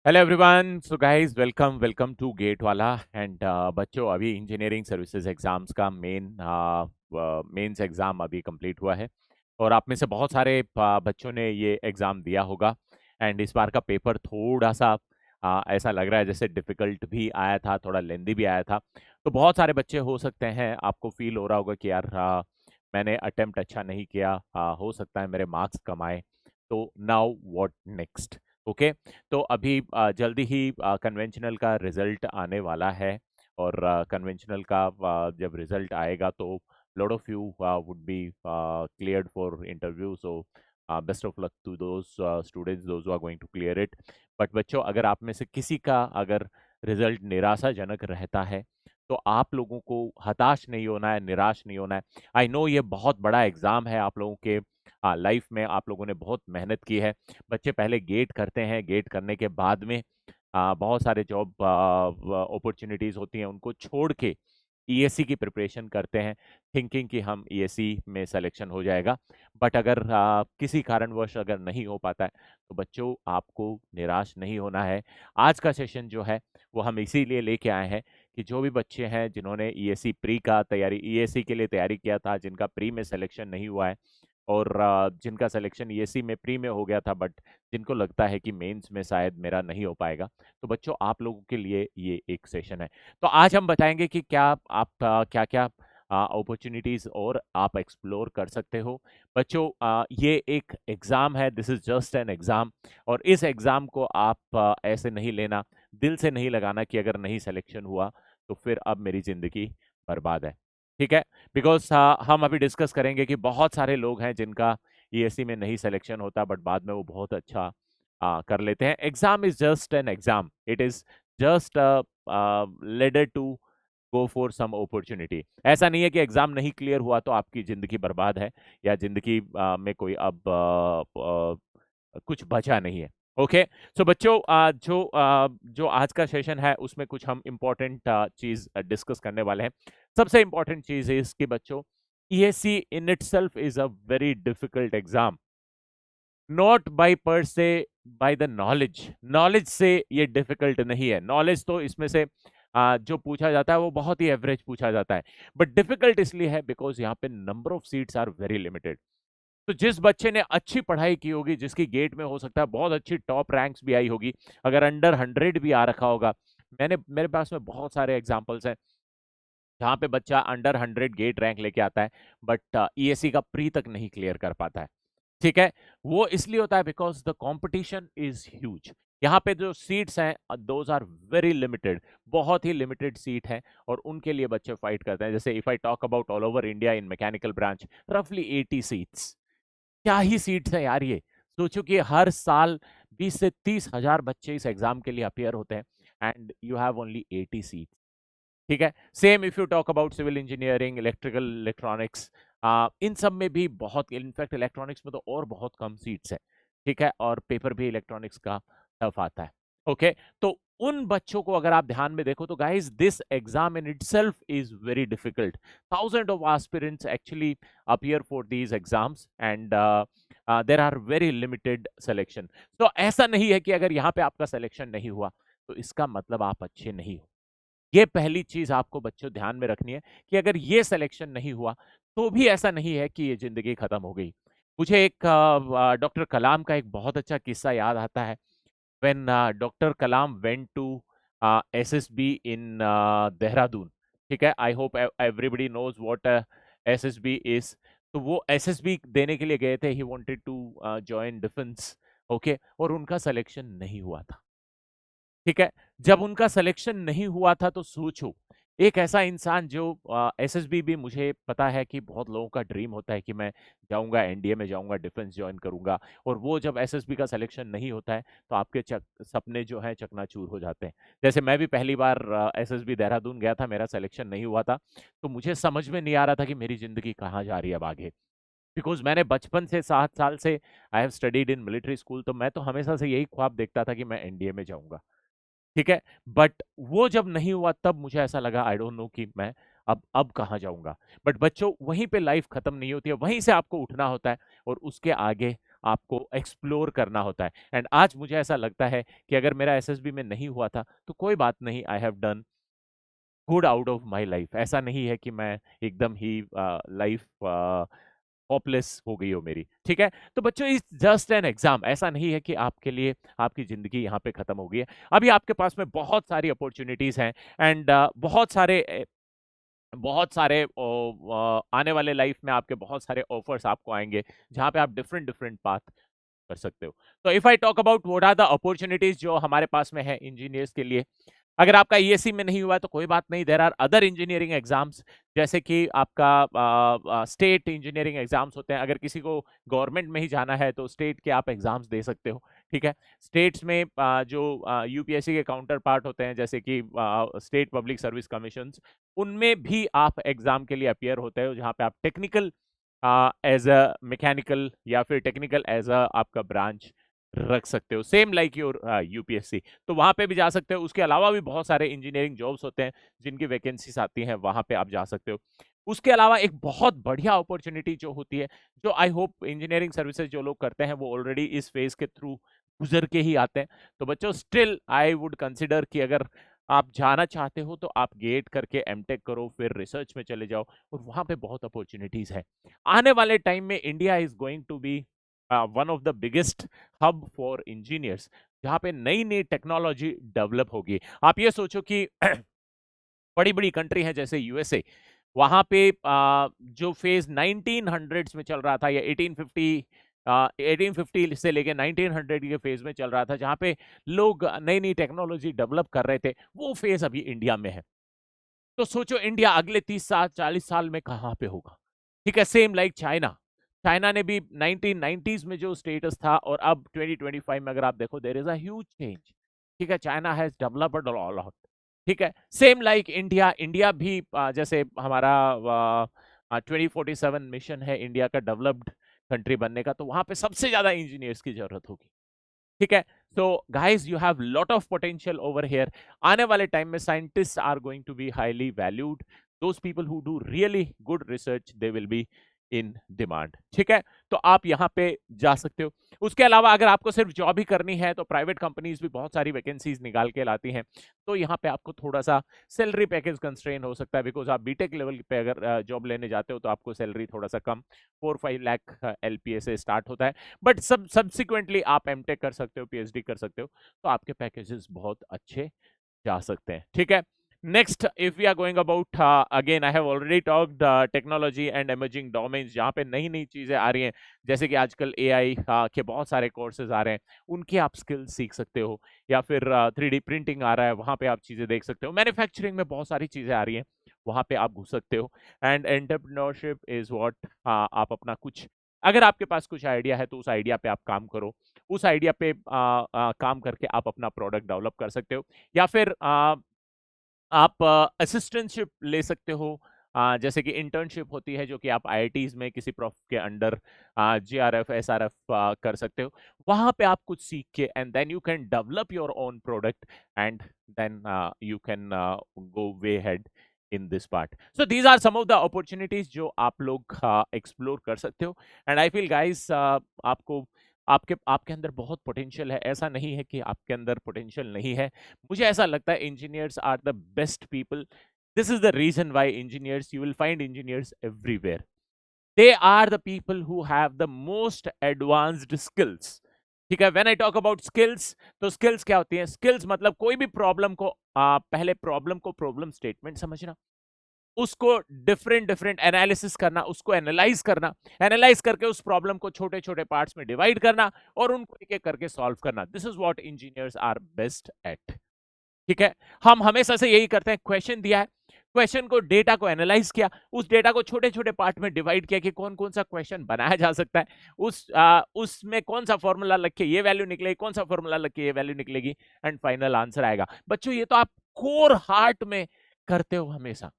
Hello everyone. So guys, welcome welcome to GATE Wallah. And बच्चों, अभी engineering services exams का mains exam अभी complete हुआ है और आप में से बहुत सारे बच्चों ने ये एग्ज़ाम दिया होगा। एंड इस बार का पेपर थोड़ा सा ऐसा लग रहा है जैसे डिफ़िकल्ट भी आया था, थोड़ा लेंदी भी आया था। तो बहुत सारे बच्चे, हो सकते हैं आपको फील हो रहा होगा कि यार मैंने अटेम्प्ट अच्छा नहीं किया, हो सकता है मेरे मार्क्स कम आए। तो नाउ व्हाट नेक्स्ट? ओके। तो अभी जल्दी ही कन्वेंशनल का रिजल्ट आने वाला है और कन्वेंशनल का जब रिजल्ट आएगा तो lot of you would be cleared for interview. So best of luck to those students those who are going to clear it. But बच्चों, अगर आप में से किसी का अगर रिजल्ट निराशाजनक रहता है तो आप लोगों को हताश नहीं होना है, निराश नहीं होना है। आई नो ये बहुत बड़ा एग्जाम है आप लोगों के लाइफ में, आप लोगों ने बहुत मेहनत की है। बच्चे पहले गेट करते हैं, गेट करने के बाद में बहुत सारे जॉब अपॉर्चुनिटीज होती हैं, उनको छोड़ के ईएससी की प्रिपरेशन करते हैं, थिंकिंग कि हम ईएससी में सिलेक्शन हो जाएगा। बट अगर किसी कारणवश अगर नहीं हो पाता है तो बच्चों, आपको निराश नहीं होना है। आज का सेशन जो है वो हम इसीलिए लेके आए हैं कि जो भी बच्चे हैं जिन्होंने ईएससी प्री का तैयारी, ईएससी के लिए तैयारी किया था, जिनका प्री में सिलेक्शन नहीं हुआ है और जिनका सिलेक्शन ईएससी में प्री में हो गया था, बट जिनको लगता है कि मेंस में शायद मेरा नहीं हो पाएगा, तो बच्चों आप लोगों के लिए ये एक सेशन है। तो आज हम बताएंगे कि क्या आप क्या क्या अपॉर्चुनिटीज और आप एक्सप्लोर कर सकते हो। बच्चों, ये एक एग्जाम है, this is just an exam. और इस एग्जाम को आप ऐसे नहीं लेना, दिल से नहीं लगाना कि अगर नहीं सिलेक्शन हुआ तो फिर अब मेरी जिंदगी बर्बाद है। ठीक है? बिकॉज हम अभी डिस्कस करेंगे कि बहुत सारे लोग हैं जिनका ईएससी में नहीं सिलेक्शन होता बट बाद में वो बहुत अच्छा कर लेते हैं। Exam is just an exam, it is just ladder to go for some opportunity. ऐसा नहीं है कि एग्जाम नहीं क्लियर हुआ तो आपकी जिंदगी बर्बाद है या जिंदगी में कोई अब कुछ बचा नहीं है। ओके। सो बच्चों, जो आज का सेशन है उसमें कुछ हम इम्पोर्टेंट चीज डिस्कस करने वाले हैं। सबसे इम्पोर्टेंट चीज है इसकी बच्चों, ESC in itself is a very difficult exam, not by per se, by the knowledge. Knowledge से ये डिफिकल्ट नहीं है, नॉलेज तो इसमें से जो पूछा जाता है वो बहुत ही एवरेज पूछा जाता है। बट डिफिकल्ट इसलिए है बिकॉज यहाँ पे number of seats are very limited. तो जिस बच्चे ने अच्छी पढ़ाई की होगी, जिसकी गेट में हो सकता है बहुत अच्छी टॉप रैंक्स भी आई होगी, अगर अंडर 100 भी आ रखा होगा, मेरे पास में बहुत सारे एग्जांपल्स हैं जहां पे बच्चा अंडर 100 गेट रैंक लेके आता है बट ईएससी का प्री तक नहीं क्लियर कर पाता है। ठीक है? वो इसलिए होता है because the competition is huge. यहाँ पे जो सीट्स हैं दोज आर वेरी लिमिटेड, बहुत ही लिमिटेड सीट है और उनके लिए बच्चे फाइट करते हैं। जैसे if I talk about all over India in mechanical branch, रफली 80 सीट्स। क्या ही सीट्स है यार ये। सोचो कि हर साल 20 से 30 हजार बच्चे इस एग्जाम के लिए अपियर होते हैं and you have only 80 seats. ठीक है? Same if you talk about civil engineering, electrical, electronics, इन सब में भी बहुत, इनफैक्ट इलेक्ट्रॉनिक्स में तो और बहुत कम सीट्स है। ठीक है? और पेपर भी इलेक्ट्रॉनिक्स का टफ आता है। ओके। तो उन बच्चों को अगर आप ध्यान में देखो तो guys, this exam in itself is very difficult. Thousand of aspirants actually appear for these exams and there are very limited selection। तो ऐसा नहीं है कि अगर यहाँ पे आपका सिलेक्शन नहीं हुआ तो इसका मतलब आप अच्छे नहीं हो। ये पहली चीज आपको बच्चों ध्यान में रखनी है कि अगर ये सिलेक्शन नहीं हुआ तो भी ऐसा नहीं है कि ये जिंदगी खत्म हो गई। मुझे एक डॉक्टर कलाम का एक बहुत अच्छा किस्सा याद आता है। When doctor Kalam went to SSB in Dehradun. ठीक है? I hope everybody knows what SSB is. तो वो एसएसबी देने के लिए गए थे, he wanted to join defence. Okay. और उनका सिलेक्शन नहीं हुआ था। ठीक है? जब उनका सिलेक्शन नहीं हुआ था तो सोचो, एक ऐसा इंसान जो एसएसबी भी, मुझे पता है कि बहुत लोगों का ड्रीम होता है कि मैं जाऊंगा, एनडीए में जाऊंगा, डिफेंस ज्वाइन करूंगा, और वो जब एसएसबी का सिलेक्शन नहीं होता है तो आपके सपने जो हैं चकनाचूर हो जाते हैं। जैसे मैं भी पहली बार एसएसबी देहरादून गया था, मेरा सिलेक्शन नहीं हुआ था, तो मुझे समझ में नहीं आ रहा था कि मेरी जिंदगी कहाँ जा रही है अब आगे। बिकॉज मैंने बचपन से 7 साल से I have studied in military school, तो मैं तो हमेशा से यही ख्वाब देखता था कि मैं एनडीए में जाऊंगा। ठीक है? बट वो जब नहीं हुआ तब मुझे ऐसा लगा, आई डोंट नो कि मैं अब कहाँ जाऊँगा। बट बच्चों, वहीं पे लाइफ खत्म नहीं होती है, वहीं से आपको उठना होता है और उसके आगे आपको एक्सप्लोर करना होता है। एंड आज मुझे ऐसा लगता है कि अगर मेरा एसएसबी में नहीं हुआ था तो कोई बात नहीं, I have done good out of my life. ऐसा नहीं है कि मैं एकदम ही लाइफ होपलेस हो गई हो मेरी, ठीक है। तो बच्चों, इस जस्ट एन एग्जाम, ऐसा नहीं है कि आपके लिए आपकी जिंदगी यहाँ पे खत्म हो गई है। अभी आपके पास में बहुत सारी अपॉर्चुनिटीज हैं एंड बहुत सारे आने वाले लाइफ में आपके बहुत सारे ऑफर्स आपको आएंगे जहाँ पे आप डिफरेंट डिफरेंट पाथ कर सकते हो। तो if I talk about what are the opportunities जो हमारे पास में है इंजीनियर्स के लिए, अगर आपका ईएससी में नहीं हुआ तो कोई बात नहीं, there are other engineering exams, जैसे कि आपका स्टेट इंजीनियरिंग एग्जाम्स होते हैं। अगर किसी को गवर्नमेंट में ही जाना है तो स्टेट के आप एग्जाम्स दे सकते हो, ठीक है। स्टेट्स में जो यूपीएससी के काउंटर पार्ट होते हैं, जैसे कि स्टेट पब्लिक सर्विस कमीशन, उनमें भी आप एग्जाम के लिए अपियर होते हो, जहाँ पे आप टेक्निकल एज अ मैकेनिकल या फिर टेक्निकल एज अ आपका ब्रांच रख सकते हो, सेम लाइक योर यूपीएससी। तो वहां पे भी जा सकते हो। उसके अलावा भी बहुत सारे इंजीनियरिंग जॉब्स होते हैं जिनकी वैकेंसीज आती हैं, वहां पे आप जा सकते हो। उसके अलावा एक बहुत बढ़िया अपॉर्चुनिटी जो होती है, जो आई होप इंजीनियरिंग सर्विसेज जो लोग करते हैं वो ऑलरेडी इस फेज के थ्रू गुजर के ही आते हैं। तो बच्चों, स्टिल आई वुड कंसिडर कि अगर आप जाना चाहते हो तो आप गेट करके एमटेक करो, फिर रिसर्च में चले जाओ, और वहां पे बहुत अपॉर्चुनिटीज है। आने वाले टाइम में India is going to be one of the biggest hub for engineers, जहाँ पे नई नई टेक्नोलॉजी डेवलप होगी। आप ये सोचो कि बड़ी बड़ी कंट्री है जैसे यूएसए, वहां पे जो फेज 1900s में चल रहा था, या 1850 से लेके 1900 के फेज में चल रहा था, जहां पे लोग नई नई टेक्नोलॉजी डेवलप कर रहे थे, वो फेज अभी इंडिया में है। तो सोचो इंडिया अगले 30 साल 40 साल में कहां पे होगा, ठीक है। सेम लाइक चाइना, चाइना ने भी 1990s में जो स्टेटस था और अब 2025 में अगर आप देखो, there is a huge change, ठीक है। China has developed a lot, ठीक है। सेम लाइक इंडिया, इंडिया भी जैसे हमारा 2047 मिशन है इंडिया का डेवलप्ड कंट्री बनने का, तो वहां पे सबसे ज्यादा इंजीनियर्स की जरूरत होगी, ठीक है। So guys, you have lot of potential over here. आने वाले टाइम में scientist are going to be highly valued, those people who do really good research, they will be in demand, ठीक है। तो आप यहाँ पे जा सकते हो। उसके अलावा अगर आपको सिर्फ जॉब ही करनी है तो प्राइवेट कंपनीज भी बहुत सारी वैकेंसीज निकाल के लाती हैं। तो यहाँ पे आपको थोड़ा सा सैलरी पैकेज कंस्ट्रेन हो सकता है, बिकॉज आप बीटेक लेवल पे अगर जॉब लेने जाते हो तो आपको सैलरी थोड़ा सा कम, 4-5 लाख एलपीए से स्टार्ट होता है। बट सब्सिक्वेंटली आप एमटेक कर सकते हो, पीएचडी कर सकते हो, तो आपके पैकेजेस बहुत अच्छे जा सकते हैं, ठीक है। Next, if we are going about, again I have already talked technology and emerging domains, जहाँ पे नई नई चीजें आ रही हैं, जैसे कि आजकल एआई के बहुत सारे कोर्सेज आ रहे हैं, उनके आप स्किल्स सीख सकते हो, या फिर 3D प्रिंटिंग आ रहा है, वहां पे आप चीजें देख सकते हो। मैन्युफैक्चरिंग में बहुत सारी चीजें आ रही हैं, वहां पे आप घुस सकते हो। एंड एंटरप्रेन्योरशिप इज व्हाट, आप अपना कुछ, अगर आपके पास कुछ आइडिया है तो उस आइडिया पे आप काम करो, उस आइडिया पे काम करके आप अपना प्रोडक्ट डेवलप कर सकते हो, या फिर आप असिस्टेंटशिप ले सकते हो। जैसे कि इंटर्नशिप होती है जो कि आप आईआईटीज में किसी प्रोफ के अंडर जीआरएफ एसआरएफ कर सकते हो, वहां पे आप कुछ सीख के and then you can develop your own product, and then you can go way head in this part. So these are some of the opportunities जो आप लोग एक्सप्लोर कर सकते हो। एंड आई फील गाइस, आपको आपके आपके अंदर बहुत पोटेंशियल है, ऐसा नहीं है कि आपके अंदर पोटेंशियल नहीं है। मुझे ऐसा लगता है engineers are the best people. This is the reason why engineers, you will find engineers everywhere, they are the people who have the most advanced skills, ठीक है। When I talk about skills, तो skills क्या होती हैं? Skills मतलब कोई भी problem को, पहले प्रॉब्लम को प्रॉब्लम स्टेटमेंट समझना, उसको डिफरेंट डिफरेंट एनालिसिस करना, उसको एनालाइज करना, एनालाइज करके उस प्रॉब्लम को छोटे छोटे पार्ट्स में डिवाइड करना और उनको एक एक करके सॉल्व करना। This is what engineers are best at, ठीक है। हम हमेशा से यही करते हैं, क्वेश्चन दिया है, क्वेश्चन को, डेटा को एनालाइज किया, उस डेटा को छोटे छोटे पार्ट में डिवाइड किया कि कौन कौन सा क्वेश्चन बनाया जा सकता है, उसमें कौन सा फॉर्मूला लग के ये वैल्यू निकलेगी, कौन सा फॉर्मूला लग के ये वैल्यू निकलेगी, एंड फाइनल आंसर आएगा। बच्चों, ये तो आप कोर हार्ट में करते हो हमेशा,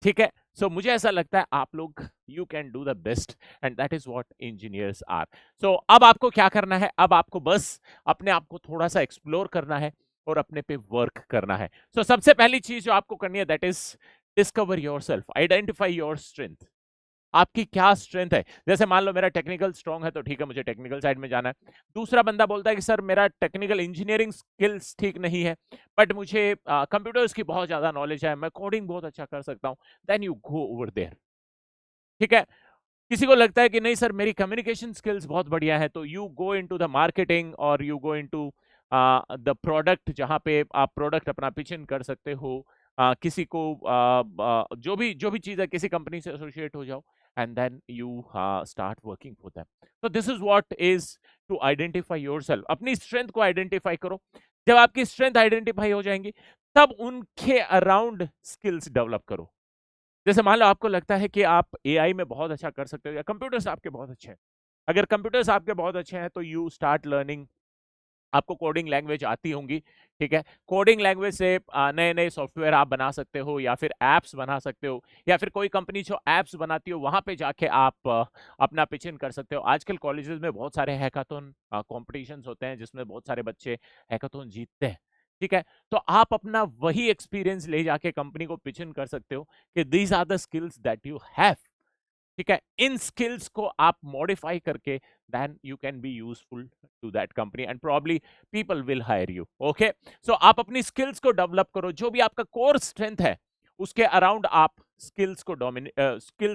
ठीक है। सो मुझे ऐसा लगता है आप लोग, you can do the best, and that is what engineers are. So अब आपको क्या करना है? अब आपको बस अपने आप को थोड़ा सा एक्सप्लोर करना है और अपने पे वर्क करना है। सो सबसे पहली चीज जो आपको करनी है, that is discover your self, identify your strength. आपकी क्या स्ट्रेंथ है। जैसे मान लो मेरा टेक्निकल स्ट्रांग है तो ठीक है, मुझे टेक्निकल साइड में जाना है। दूसरा बंदा बोलता है कि सर मेरा टेक्निकल इंजीनियरिंग स्किल्स ठीक नहीं है, बट मुझे कंप्यूटर्स की बहुत ज्यादा नॉलेज है, मैं कोडिंग बहुत अच्छा कर सकता हूँ। Then you go over there. ठीक है। किसी को लगता है कि नहीं सर मेरी कम्युनिकेशन स्किल्स बहुत बढ़िया है, तो you go into the marketing और you go into the product, जहां पे आप प्रोडक्ट अपना पिच इन कर सकते हो। किसी को जो भी चीज है, किसी कंपनी से एसोसिएट हो जाओ, and then you start working for them. तो this is what is to identify yourself. अपनी स्ट्रेंथ को आइडेंटिफाई करो। जब आपकी स्ट्रेंथ आइडेंटिफाई हो जाएंगी, तब उनके अराउंड स्किल्स डेवलप करो। जैसे मान लो आपको लगता है कि आप एआई में बहुत अच्छा कर सकते हो, या कंप्यूटर्स आपके बहुत अच्छे हैं। अगर कंप्यूटर्स आपके बहुत अच्छे हैं तो यू स्टार्ट लर्निंग। आपको कोडिंग लैंग्वेज आती होंगी। ठीक है। कोडिंग लैंग्वेज से नए नए सॉफ्टवेयर आप बना सकते हो, या फिर एप्स बना सकते हो, या फिर कोई कंपनी जो एप्स बनाती हो वहां पे जाके आप अपना पिच इन कर सकते हो। आजकल कॉलेजेस में बहुत सारे हैकाथन कॉम्पिटिशन्स होते हैं, जिसमें बहुत सारे बच्चे हैकाथन जीतते हैं। ठीक है। तो आप अपना वही एक्सपीरियंस ले जाके कंपनी को पिच इन कर सकते हो कि these are the skills that you have. ठीक है। इन स्किल्स को आप मॉडिफाई करके then you can be useful to that company, and probably people will hire you. Okay. So आप अपनी स्किल्स को डेवलप करो, जो भी आपका कोर स्ट्रेंथ है उसके अराउंड आप स्किल्स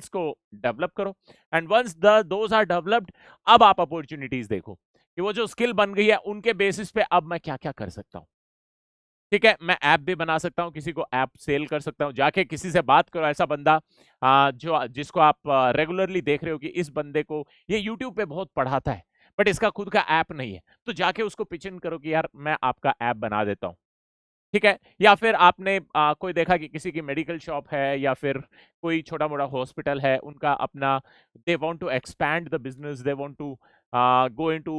को डेवलप करो। And once the those are developed, अब आप अपॉर्चुनिटीज देखो कि वो जो स्किल बन गई है उनके बेसिस पे अब मैं क्या क्या कर सकता हूं। ठीक है। मैं ऐप भी बना सकता हूं, किसी को ऐप सेल कर सकता हूं। जाके किसी से बात करो, ऐसा बंदा जो जिसको आप रेगुलरली देख रहे हो कि इस बंदे को ये यूट्यूब पे बहुत पढ़ाता है, बट इसका खुद का ऐप नहीं है, तो जाके उसको पिच इन करो कि यार मैं आपका ऐप बना देता हूं। ठीक है। या फिर आपने कोई देखा कि किसी की मेडिकल शॉप है, या फिर कोई छोटा मोटा हॉस्पिटल है, उनका अपना they want to expand the business, they want to go into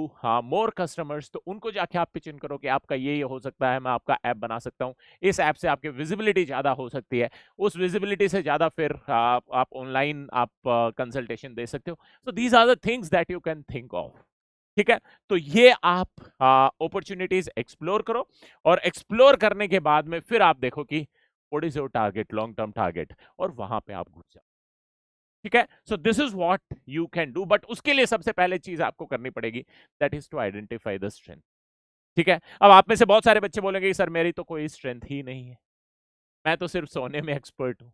more customers, तो उनको जाके आप पिच इन करो कि आपका ये हो सकता है, मैं आपका ऐप बना सकता हूँ। इस ऐप से आपकी विजिबिलिटी ज्यादा हो सकती है, उस विजिबिलिटी से ज्यादा फिर आप ऑनलाइन आप कंसल्टेशन दे सकते हो। So these are the things that you can think of. ठीक है। तो ये आप अपॉर्चुनिटीज एक्सप्लोर करो, और एक्सप्लोर करने के बाद में फिर आप देखो कि what is your target, long term target, और वहां पे आप घुस जाओ। ठीक है। So this is what you can do, but उसके लिए सबसे पहले चीज आपको करनी पड़ेगी, that is to identify the strength. ठीक है। अब आप में से बहुत सारे बच्चे बोलेंगे कि सर मेरी तो कोई स्ट्रेंथ ही नहीं है, मैं तो सिर्फ सोने में एक्सपर्ट हूं।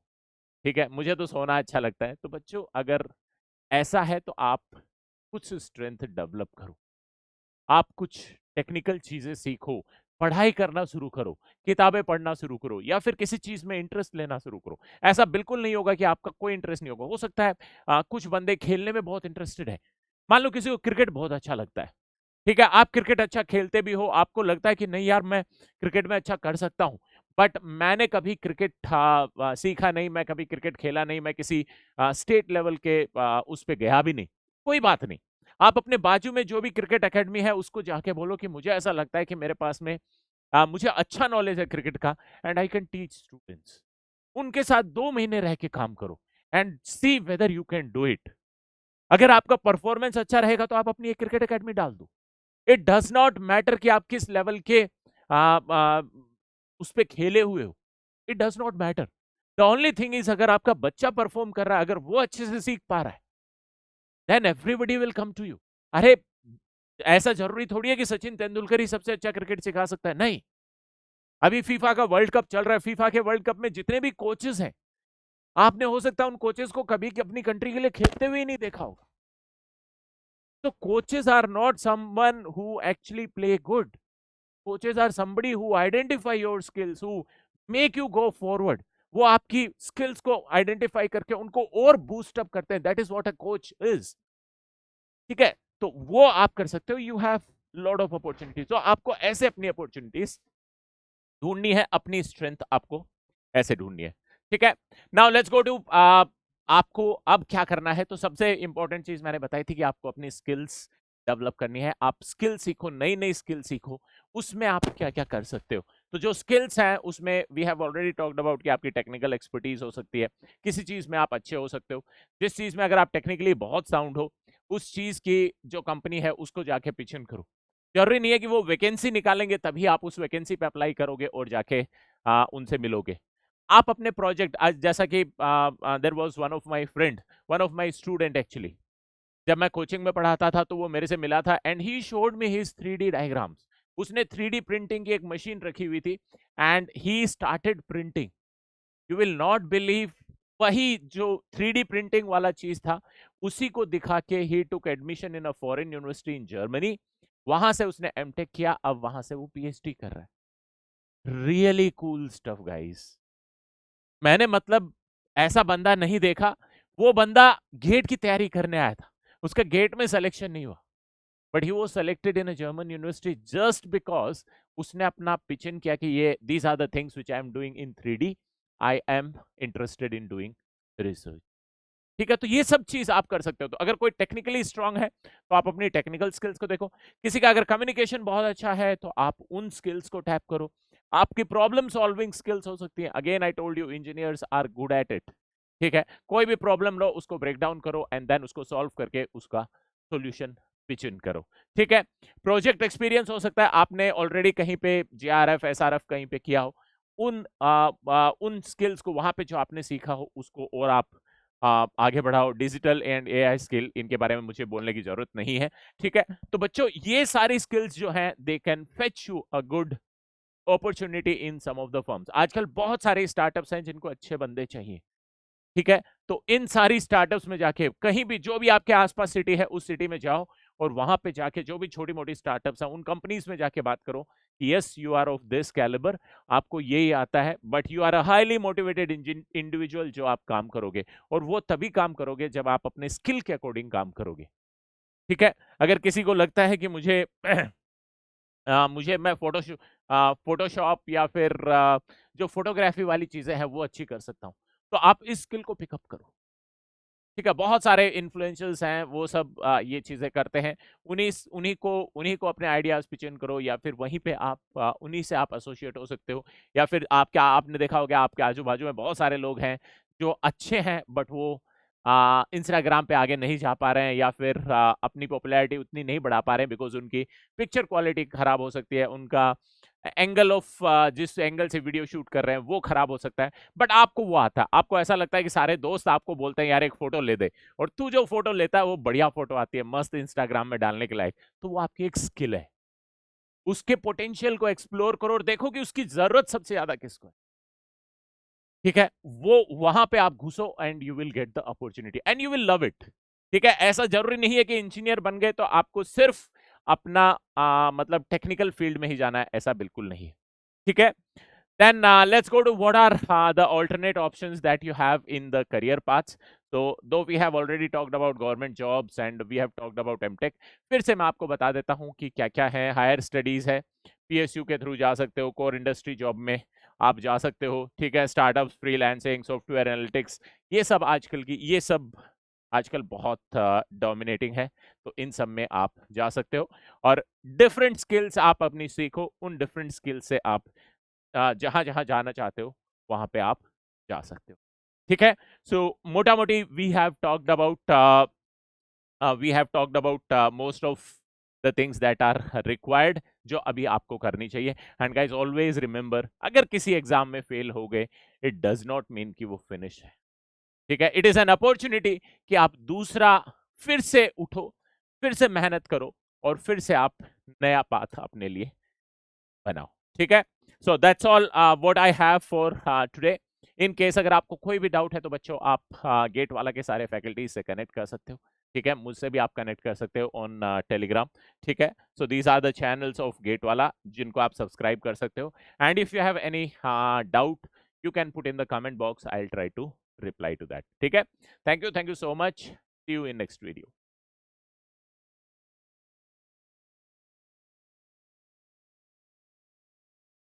ठीक है, मुझे तो सोना अच्छा लगता है। तो बच्चों, अगर ऐसा है तो आप कुछ स्ट्रेंथ डेवलप करो, आप कुछ टेक्निकल चीजें सीखो, पढ़ाई करना शुरू करो, किताबें पढ़ना शुरू करो, या फिर किसी चीज में इंटरेस्ट लेना शुरू करो। ऐसा बिल्कुल नहीं होगा कि आपका कोई इंटरेस्ट नहीं होगा। हो सकता है कुछ बंदे खेलने में बहुत इंटरेस्टेड है। मान लो किसी को क्रिकेट बहुत अच्छा लगता है। ठीक है। आप क्रिकेट अच्छा खेलते भी हो, आपको लगता है कि नहीं यार मैं क्रिकेट में अच्छा कर सकता हूं, बट मैंने कभी क्रिकेट सीखा नहीं, मैं कभी क्रिकेट खेला नहीं, मैं किसी स्टेट लेवल के उस पे गया भी नहीं। कोई बात नहीं। आप अपने बाजू में जो भी क्रिकेट एकेडमी है उसको जाके बोलो कि मुझे ऐसा लगता है कि मेरे पास में मुझे अच्छा नॉलेज है क्रिकेट का, and I can teach students. उनके साथ 2 महीने रह के काम करो, and see whether you can do it. अगर आपका परफॉर्मेंस अच्छा रहेगा तो आप अपनी एक क्रिकेट एकेडमी डाल दो। इट डज नॉट मैटर कि आप किस लेवल के आ, आ, उस पे खेले हुए हो। It does not matter. The only thing is, अगर आपका बच्चा परफॉर्म कर रहा है, अगर वो अच्छे से सीख पा रहा है, then everybody will come to you. अरे, ऐसा जरूरी थोड़ी है कि सचिन तेंदुलकर ही सबसे अच्छा क्रिकेट सिखा सकता है। नहीं। अभी फीफा का वर्ल्ड कप चल रहा है, फीफा के वर्ल्ड कप में जितने भी कोचेस हैं, आपने हो सकता है उन कोचेस को कभी अपनी कंट्री के लिए खेलते हुए ही नहीं देखा होगा। तो coaches are not someone who actually play good. Coaches are somebody who identify your skills, who make you go forward। वो आपकी स्किल्स को आइडेंटिफाई करके उनको और बूस्ट अप करते हैं। That is what a coach is. ठीक है। तो वो आप कर सकते हो। You have lot of opportunities. तो आपको ऐसे अपनी अपॉर्चुनिटीज ढूंढनी है, अपनी स्ट्रेंथ आपको ऐसे ढूंढनी है। ठीक है। नाउ लेट्स गो टू आपको अब क्या करना है। तो सबसे इंपॉर्टेंट चीज मैंने बताई थी कि आपको अपनी स्किल्स डेवलप करनी है। आप स्किल सीखो, नई नई स्किल सीखो। उसमें आप क्या क्या कर सकते हो। तो जो स्किल्स हैं उसमें we have already talked about कि आपकी टेक्निकल एक्सपर्टीज हो सकती है, किसी चीज में आप अच्छे हो सकते हो। जिस चीज में अगर आप टेक्निकली बहुत साउंड हो, उस चीज की जो कंपनी है उसको जाके पिचिन करो। जरूरी नहीं है कि वो वैकेंसी निकालेंगे तभी आप उस वैकेंसी पे अप्लाई करोगे और जाके उनसे मिलोगे। आप अपने प्रोजेक्ट आज जैसा कि there was one of my student actually, जब मैं कोचिंग में पढ़ाता था तो वो मेरे से मिला था and he showed me his 3D diagrams. उसने 3D प्रिंटिंग की एक मशीन रखी हुई थी and he started printing. You will not believe, वही जो 3D प्रिंटिंग वाला चीज था उसी को दिखा के he took admission in a foreign university in Germany. वहां से उसने एमटेक किया, अब वहां से वो पीएचडी कर रहा है। Really cool stuff guys. मैंने मतलब ऐसा बंदा नहीं देखा। वो बंदा गेट की तैयारी करने आया था, उसका गेट में सिलेक्शन नहीं हुआ, but he was selected in a German university just because उसने अपना पिच इन किया कि ये these are the things which I am doing in 3D, I am interested in doing research. ठीक है, तो ये सब चीज आप कर सकते हो। तो अगर कोई टेक्निकली स्ट्रांग है तो आप अपनी टेक्निकल स्किल्स को देखो। किसी का अगर कम्युनिकेशन बहुत अच्छा है तो आप उन स्किल्स को टैप करो। आपकी प्रॉब्लम सॉल्विंग स्किल्स हो सकती है, again I told you engineers are good at it. ठीक है, कोई भी प्रॉब्लम लो उसको ब्रेक डाउन करो एंड देन उसको सॉल्व करके उसका सोल्यूशन पिच इन करो। ठीक है, प्रोजेक्ट एक्सपीरियंस हो सकता है आपने ऑलरेडी कहीं पे जीआरएफ एसआरएफ कहीं पे किया हो, उन स्किल्स को वहां पे जो आपने सीखा हो उसको और आप आगे बढ़ाओ। डिजिटल एंड एआई स्किल, इनके बारे में मुझे बोलने की जरूरत नहीं है। ठीक है, तो बच्चों ये सारी स्किल्स जो हैं they can fetch you a good opportunity in some of the firms. आजकल बहुत सारे स्टार्टअप्स हैं जिनको अच्छे बंदे चाहिए। ठीक है, तो इन सारी स्टार्टअप्स में जाके कहीं भी जो भी आपके आसपास सिटी है उस सिटी में जाओ और वहां पे जाके जो भी छोटी मोटी स्टार्टअप्स हैं उन कंपनीज में जाके बात करो कि yes you are of this calibre, आपको यही आता है, but you are a highly motivated individual जो आप काम करोगे, और वो तभी काम करोगे जब आप अपने स्किल के अकॉर्डिंग काम करोगे। ठीक है, अगर किसी को लगता है कि मुझे मुझे मैं फोटोशॉप या फिर जो फोटोग्राफी वाली चीजें हैं वो अच्छी कर सकता हूं, तो आप इस स्किल को पिकअप करो। ठीक है, बहुत सारे इन्फ्लुएंसर्स हैं वो सब ये चीजें करते हैं। उन्हीं को अपने आइडियाज पिच इन करो, या फिर वहीं पे आप उन्हीं से आप एसोसिएट हो सकते हो। या फिर आप क्या आपने देखा होगा आपके आजू बाजू में बहुत सारे लोग हैं जो अच्छे हैं बट वो इंस्टाग्राम पे आगे नहीं जा पा रहे हैं, या फिर अपनी पॉपुलैरिटी उतनी नहीं बढ़ा पा रहे हैं बिकॉज उनकी पिक्चर क्वालिटी खराब हो सकती है, उनका एंगल ऑफ जिस एंगल से वीडियो शूट कर रहे हैं वो खराब हो सकता है, बट आपको वो आता है। आपको ऐसा लगता है कि सारे दोस्त आपको बोलते हैं यार एक फोटो ले दे, और तू जो फोटो लेता है वो बढ़िया फोटो आती है मस्त इंस्टाग्राम में डालने के लायक, तो वो आपकी एक स्किल है। उसके पोटेंशियल को एक्सप्लोर करो और देखो कि उसकी जरूरत सबसे ज्यादा किसको है। ठीक है, वो वहां पे आप घुसो and you will get the opportunity and you will love it. ठीक है, ऐसा जरूरी नहीं है कि इंजीनियर बन गए तो आपको सिर्फ अपना मतलब टेक्निकल फील्ड में ही जाना है, ऐसा बिल्कुल नहीं है। ठीक है, then let's go to what are the alternate options that you have in the career paths. So though we have already talked about government jobs and we have talked about MTech, फिर से मैं आपको बता देता हूँ कि क्या क्या है। हायर स्टडीज है, पीएसयू के थ्रू जा सकते हो, कोर इंडस्ट्री जॉब में आप जा सकते हो। ठीक है, स्टार्टअप्स, फ्रीलांसिंग, सॉफ्टवेयर एनालिटिक्स, ये सब आजकल बहुत डोमिनेटिंग है, तो इन सब में आप जा सकते हो। और डिफरेंट स्किल्स आप अपनी सीखो, उन डिफरेंट स्किल्स से आप जहां जहां जाना चाहते हो वहां पे आप जा सकते हो। ठीक है, सो मोटा मोटी we have talked about most of the things that are required, जो अभी आपको करनी चाहिए। एंड गाइज ऑलवेज रिमेंबर, अगर किसी एग्जाम में फेल हो गए इट डज नॉट मीन कि वो फिनिश है। ठीक है, इट इज एन अपॉर्चुनिटी कि आप दूसरा फिर से उठो, फिर से मेहनत करो, और फिर से आप नया पाथ अपने लिए बनाओ। ठीक है, so that's all what I have for today. In case अगर आपको कोई भी डाउट है तो बच्चों आप गेट वाला के सारे फैकल्टीज से कनेक्ट कर सकते हो। ठीक है, मुझसे भी आप कनेक्ट कर सकते हो ऑन टेलीग्राम। ठीक है, so these are the channels of GATE Wallah जिनको आप सब्सक्राइब कर सकते हो। And if you have any doubt you can put in the comment box, I will try to reply to that. ठीक है, thank you so much, see you in next video.